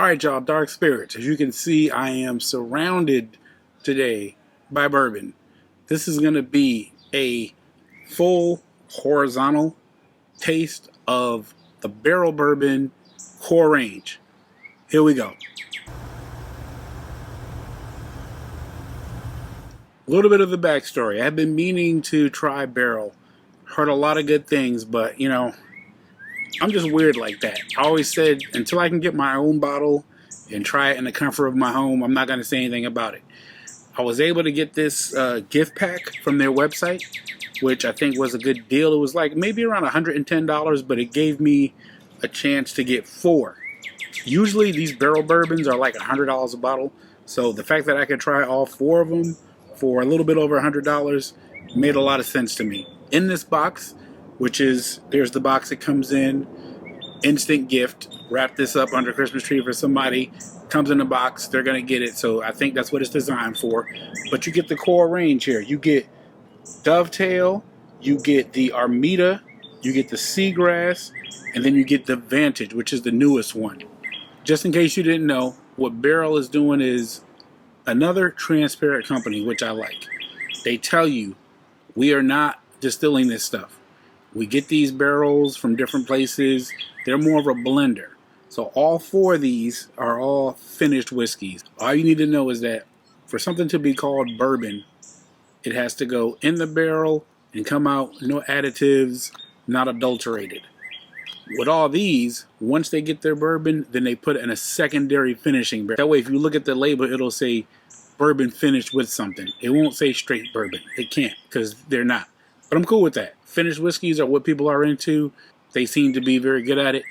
Alright y'all, Dark Spirits. As you can see, I am surrounded today by bourbon. This is going to be a full horizontal taste of the Barrell Bourbon core range. Here we go. A little bit of the backstory. I've been meaning to try Barrell. Heard a lot of good things, but you know, I'm just weird like that. I always said until I can get my own bottle and try it in the comfort of my home, I'm not going to say anything about it. I was able to get this gift pack from their website, which I think was a good deal. It was like maybe around $110, but it gave me a chance to get 4. Usually these Barrell bourbons are like $100 a bottle, so the fact that I could try all 4 of them for a little bit over $100 made a lot of sense to me. In this box, which is, there's the box it comes in, instant gift, wrap this up under Christmas tree for somebody, comes in the box, they're going to get it, so I think that's what it's designed for. But you get the core range here. You get Dovetail, you get the Armida, you get the Seagrass, and then you get the Vantage, which is the newest one. Just in case you didn't know, what Barrell is doing is another transparent company, which I like. They tell you, we are not distilling this stuff. We get these barrels from different places. They're more of a blender. So all 4 of these are all finished whiskeys. All you need to know is that for something to be called bourbon, it has to go in the barrel and come out, no additives, not adulterated. With all these, once they get their bourbon, then they put it in a secondary finishing barrel. That way, if you look at the label, it'll say bourbon finished with something. It won't say straight bourbon. It can't, because they're not. But I'm cool with that. Finished whiskeys are what people are into. They seem to be very good at it.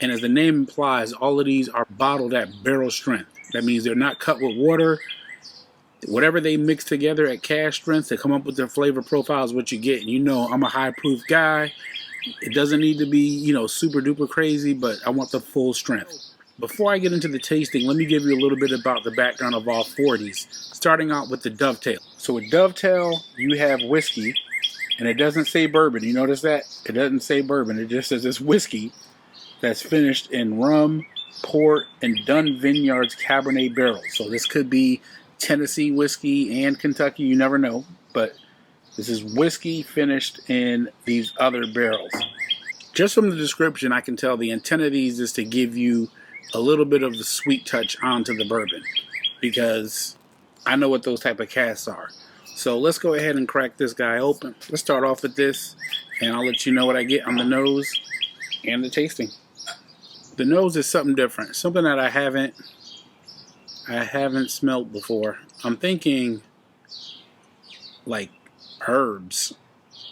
And as the name implies, all of these are bottled at barrel strength. That means they're not cut with water. Whatever they mix together at cask strength to come up with their flavor profile is what you get. And you know, I'm a high proof guy. It doesn't need to be, you know, super duper crazy, but I want the full strength. Before I get into the tasting, let me give you a little bit about the background of all 4 of these. Starting out with the Dovetail. So with Dovetail, you have whiskey. And it doesn't say bourbon. You notice that? It doesn't say bourbon. It just says it's whiskey that's finished in rum, port, and Dunn Vineyards Cabernet barrels. So this could be Tennessee whiskey and Kentucky. You never know. But this is whiskey finished in these other barrels. Just from the description, I can tell the intent of these is to give you a little bit of the sweet touch onto the bourbon. Because I know what those type of casks are. So let's go ahead and crack this guy open. Let's start off with this, and I'll let you know what I get on the nose and the tasting. The nose is something different, something that I haven't smelled before. I'm thinking like herbs,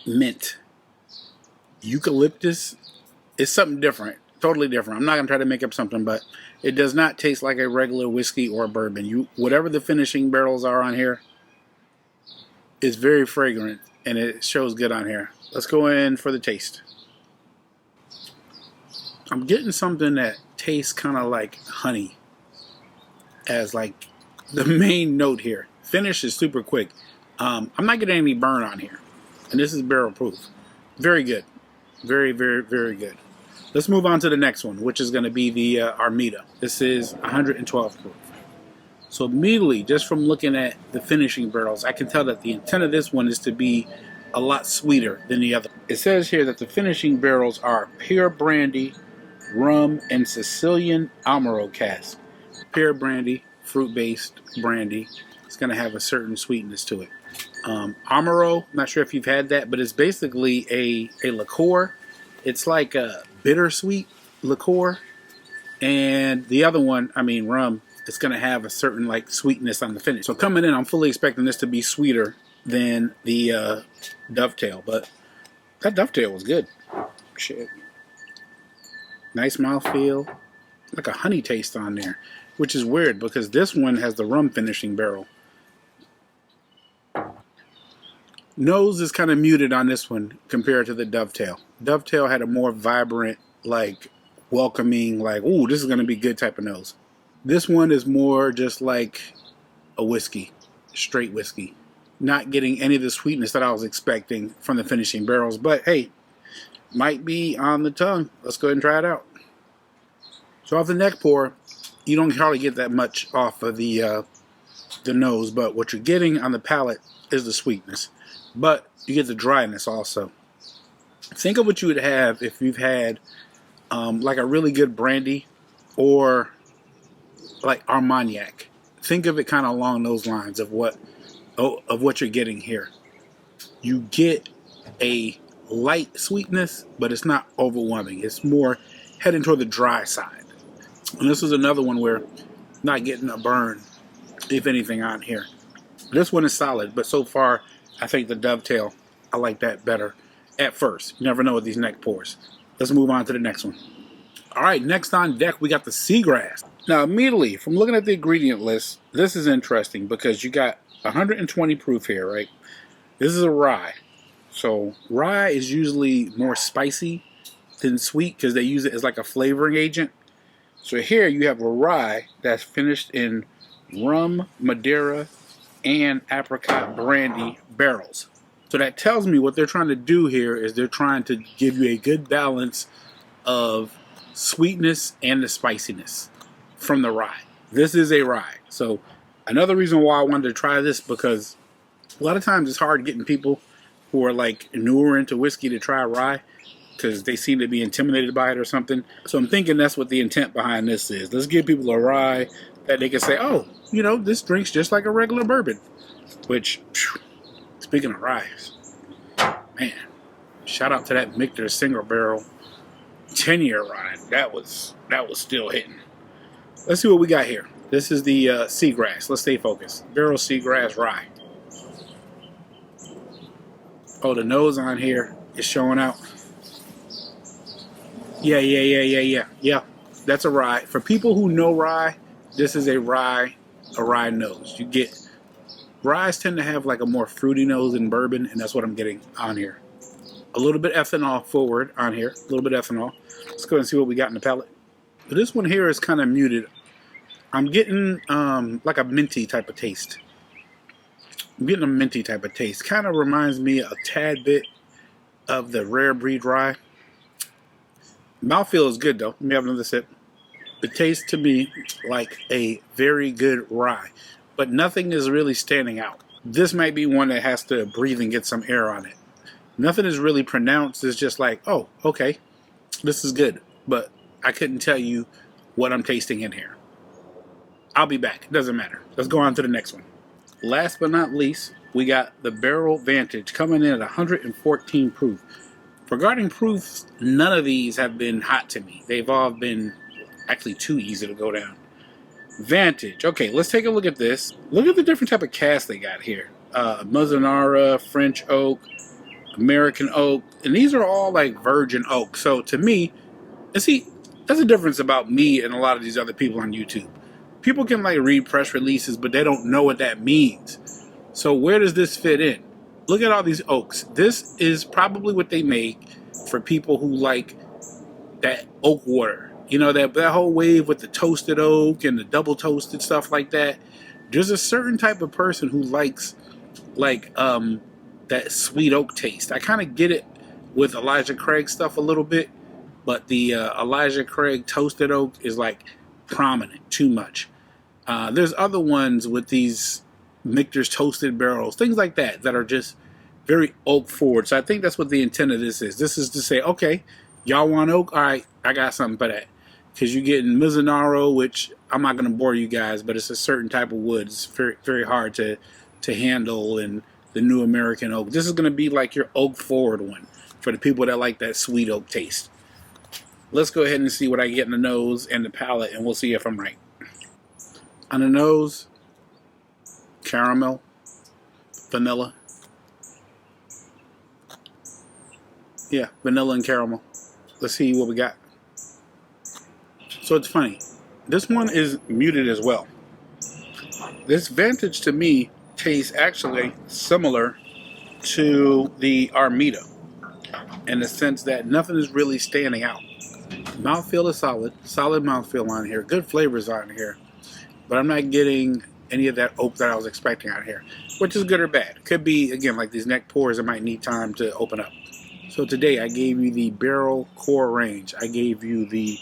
mint, eucalyptus. It's something different, totally different. I'm not gonna try to make up something, but it does not taste like a regular whiskey or bourbon. Whatever the finishing barrels are on here, it's very fragrant, and it shows good on here. Let's go in for the taste. I'm getting something that tastes kind of like honey as like the main note here. Finish is super quick. I'm not getting any burn on here, and this is barrel proof. Very good. Very, very, very good. Let's move on to the next one, which is going to be the Armida. This is 112 proof. So immediately, just from looking at the finishing barrels, I can tell that the intent of this one is to be a lot sweeter than the other. It says here that the finishing barrels are pure brandy, rum, and Sicilian Amaro cask. Pure brandy, fruit-based brandy. It's going to have a certain sweetness to it. Amaro, not sure if you've had that, but it's basically a liqueur. It's like a bittersweet liqueur. And the other one, I mean rum, it's going to have a certain like sweetness on the finish. So coming in, I'm fully expecting this to be sweeter than the Dovetail, but that Dovetail was good. Shit. Nice mouthfeel. Like a honey taste on there, which is weird because this one has the rum finishing barrel. Nose is kind of muted on this one compared to the Dovetail. Dovetail had a more vibrant, like welcoming, like, ooh, this is going to be good type of nose. This one is more just like a whiskey, straight whiskey. Not getting any of the sweetness that I was expecting from the finishing barrels, but hey, might be on the tongue. Let's go ahead and try it out. So off the neck pour, you don't hardly get that much off of the nose, but what you're getting on the palate is the sweetness, but you get the dryness also. Think of what you would have if you've had like a really good brandy or like Armagnac. Think of it kind of along those lines of what you're getting here. You get a light sweetness, but it's not overwhelming. It's more heading toward the dry side. And this is another one where not getting a burn, if anything, on here. This one is solid, but so far I think the Dovetail, I like that better at first. You never know with these neck pours. Let's move on to the next one. All right, next on deck we got the Seagrass. Now immediately from looking at the ingredient list, this is interesting because you got 120 proof here, right? This is a rye. So rye is usually more spicy than sweet because they use it as like a flavoring agent. So here you have a rye that's finished in rum, Madeira, and apricot brandy barrels. So that tells me what they're trying to do here is they're trying to give you a good balance of sweetness and the spiciness from the rye. This is a rye. So another reason why I wanted to try this, because a lot of times it's hard getting people who are like newer into whiskey to try rye because they seem to be intimidated by it or something. So I'm thinking that's what the intent behind this is. Let's give people a rye that they can say, oh, you know, this drink's just like a regular bourbon. Which, speaking of rye, man, shout out to that Michter's single barrel 10-year rye. That was still hitting. Let's see what we got here. This is the Seagrass. Let's stay focused. Barrell Seagrass rye. Oh, the nose on here is showing out. Yeah. That's a rye. For people who know rye, this is a rye nose. You get ryes tend to have like a more fruity nose than bourbon, and that's what I'm getting on here. A little bit ethanol forward on here. A little bit ethanol. Let's go and see what we got in the palate. But this one here is kind of muted. I'm getting like a minty type of taste. Kind of reminds me a tad bit of the Rare Breed rye. Mouthfeel is good though. Let me have another sip. It tastes to me like a very good rye, but nothing is really standing out. This might be one that has to breathe and get some air on it. Nothing is really pronounced. It's just like, oh, okay, this is good, but I couldn't tell you what I'm tasting in here. I'll be back. It doesn't matter. Let's go on to the next one. Last but not least, we got the Barrell Vantage coming in at 114 proof. Regarding proofs, none of these have been hot to me. They've all been actually too easy to go down. Vantage. Okay, let's take a look at this. Look at the different type of cask they got here. Mazzanara, French oak, American oak, and these are all like virgin oak. So to me, and see, that's the difference about me and a lot of these other people on YouTube. People can like read press releases, but they don't know what that means. So where does this fit in? Look at all these oaks. This is probably what they make for people who like that oak water. You know, that whole wave with the toasted oak and the double toasted stuff like that. There's a certain type of person who likes like that sweet oak taste. I kind of get it with Elijah Craig stuff a little bit, but the Elijah Craig toasted oak is like prominent too much. There's other ones with these Michter's toasted barrels, things like that, that are just very oak forward. So I think that's what the intent of this is. This is to say, okay, y'all want oak? All right, I got something for that. Because you're getting Mazzanara, which I'm not going to bore you guys, but it's a certain type of wood. It's very, very hard to handle, and the new American oak. This is going to be like your oak forward one for the people that like that sweet oak taste. Let's go ahead and see what I get in the nose and the palate, and we'll see if I'm right. On the nose, caramel, vanilla. Yeah, vanilla and caramel. Let's see what we got. So it's funny. This one is muted as well. This Vantage to me tastes actually similar to the Armida in the sense that nothing is really standing out. Mouthfeel is solid mouthfeel on here, good flavors on here, but I'm not getting any of that oak that I was expecting out here, which is good or bad. Could be, again, like these neck pours that might need time to open up. So today I gave you the Barrell Core range. I gave you the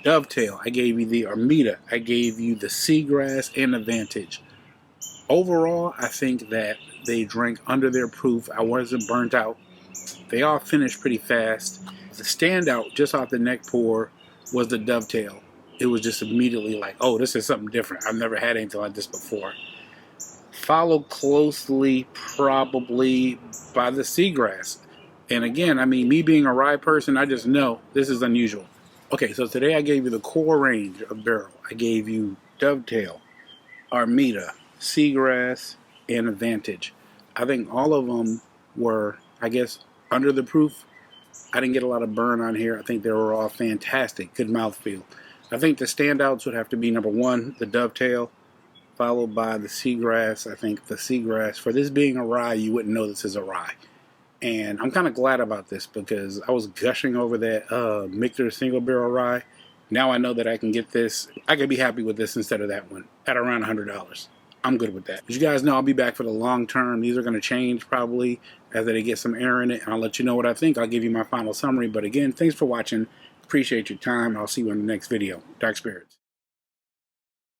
Dovetail, I gave you the Armida. I gave you the Seagrass and the Vantage. Overall, I think that they drank under their proof. I wasn't burnt out. They all finished pretty fast. The standout just off the neck pour was the Dovetail. It was just immediately like, oh, this is something different. I've never had anything like this before. Followed closely probably by the Seagrass. And again, I mean, me being a rye person, I just know this is unusual. Okay, so today I gave you the core range of Barrell. I gave you Dovetail, Armida, Seagrass, and Vantage. I think all of them were, I guess, under the proof. I didn't get a lot of burn on here. I think they were all fantastic, good mouthfeel. I think the standouts would have to be number one, the Dovetail, followed by the Seagrass. I think the Seagrass, for this being a rye, you wouldn't know this is a rye. And I'm kind of glad about this because I was gushing over that Michter single barrel rye. Now I know that I can get this. I could be happy with this instead of that one at around $100. I'm good with that. As you guys know, I'll be back for the long term. These are going to change probably as they get some air in it. And I'll let you know what I think. I'll give you my final summary. But again, thanks for watching. Appreciate your time. I'll see you in the next video. Dark Spirits.